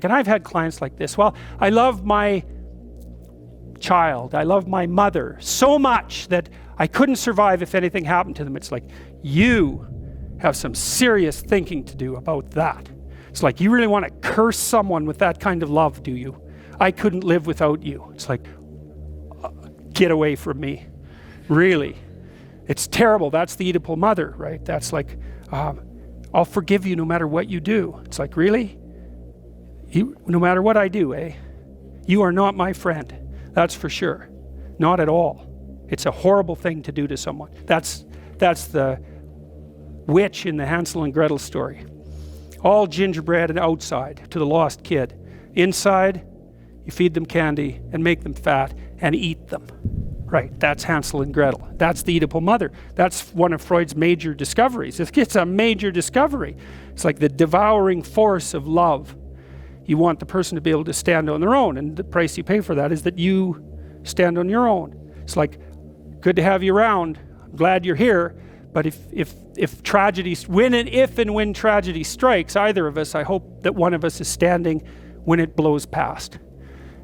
And I've had clients like this. Well, I love my child, I love my mother so much that I couldn't survive if anything happened to them. It's like, you have some serious thinking to do about that. It's like, you really want to curse someone with that kind of love, do you? I couldn't live without you. It's like, get away from me. Really. It's terrible. That's the Oedipal mother, right? That's like, I'll forgive you no matter what you do. It's like, really? No matter what I do, eh? You are not my friend. That's for sure. Not at all. It's a horrible thing to do to someone. That's the witch in the Hansel and Gretel story. All gingerbread and outside to the lost kid. Inside, you feed them candy and make them fat and eat them. Right, that's Hansel and Gretel. That's the Oedipal mother. That's one of Freud's major discoveries. It's a major discovery. It's like the devouring force of love. You want the person to be able to stand on their own, and the price you pay for that is that you stand on your own. It's like, good to have you around. I'm glad you're here. But if tragedy, if and when tragedy strikes either of us, I hope that one of us is standing when it blows past.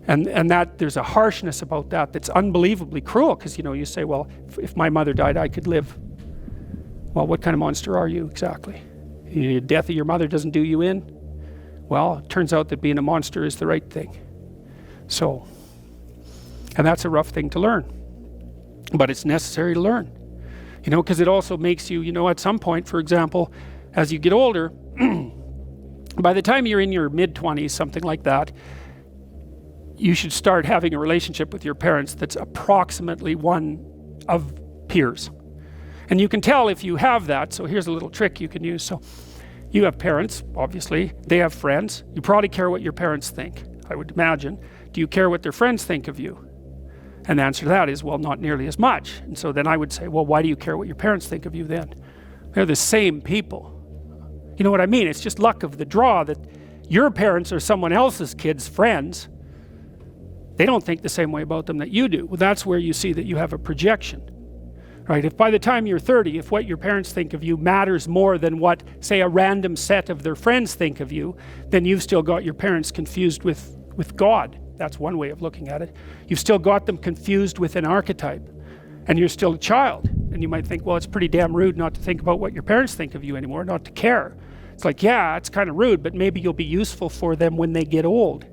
And that there's a harshness about that that's unbelievably cruel, because you say, well, if my mother died, I could live. Well, what kind of monster are you exactly? The death of your mother doesn't do you in? Well, it turns out that being a monster is the right thing. So, and that's a rough thing to learn, but it's necessary to learn. Because it also makes you, at some point, for example, as you get older, by the time you're in your mid-20s, something like that, you should start having a relationship with your parents that's approximately one of peers. And you can tell if you have that. So here's a little trick you can use. So you have parents, obviously. They have friends. You probably care what your parents think, I would imagine. Do you care what their friends think of you? And the answer to that is, well, not nearly as much. And so then I would say, well, why do you care what your parents think of you then? They're the same people. You know what I mean? It's just luck of the draw that your parents are someone else's kids' friends. They don't think the same way about them that you do. Well, that's where you see that you have a projection, right? If by the time you're 30, if what your parents think of you matters more than what, say, a random set of their friends think of you, then you've still got your parents confused with God. That's one way of looking at it. You've still got them confused with an archetype, and you're still a child. And you might think, well, it's pretty damn rude not to think about what your parents think of you anymore, not to care. It's like, yeah, it's kind of rude, but maybe you'll be useful for them when they get old.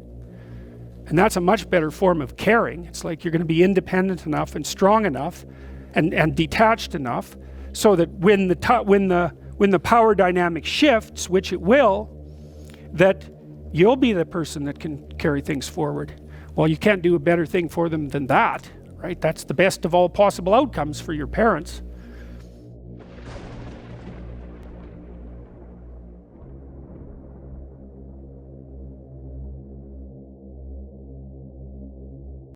And that's a much better form of caring. It's like you're going to be independent enough and strong enough and detached enough so that when the power dynamic shifts, which it will, that you'll be the person that can carry things forward. Well, you can't do a better thing for them than that, right? That's the best of all possible outcomes for your parents.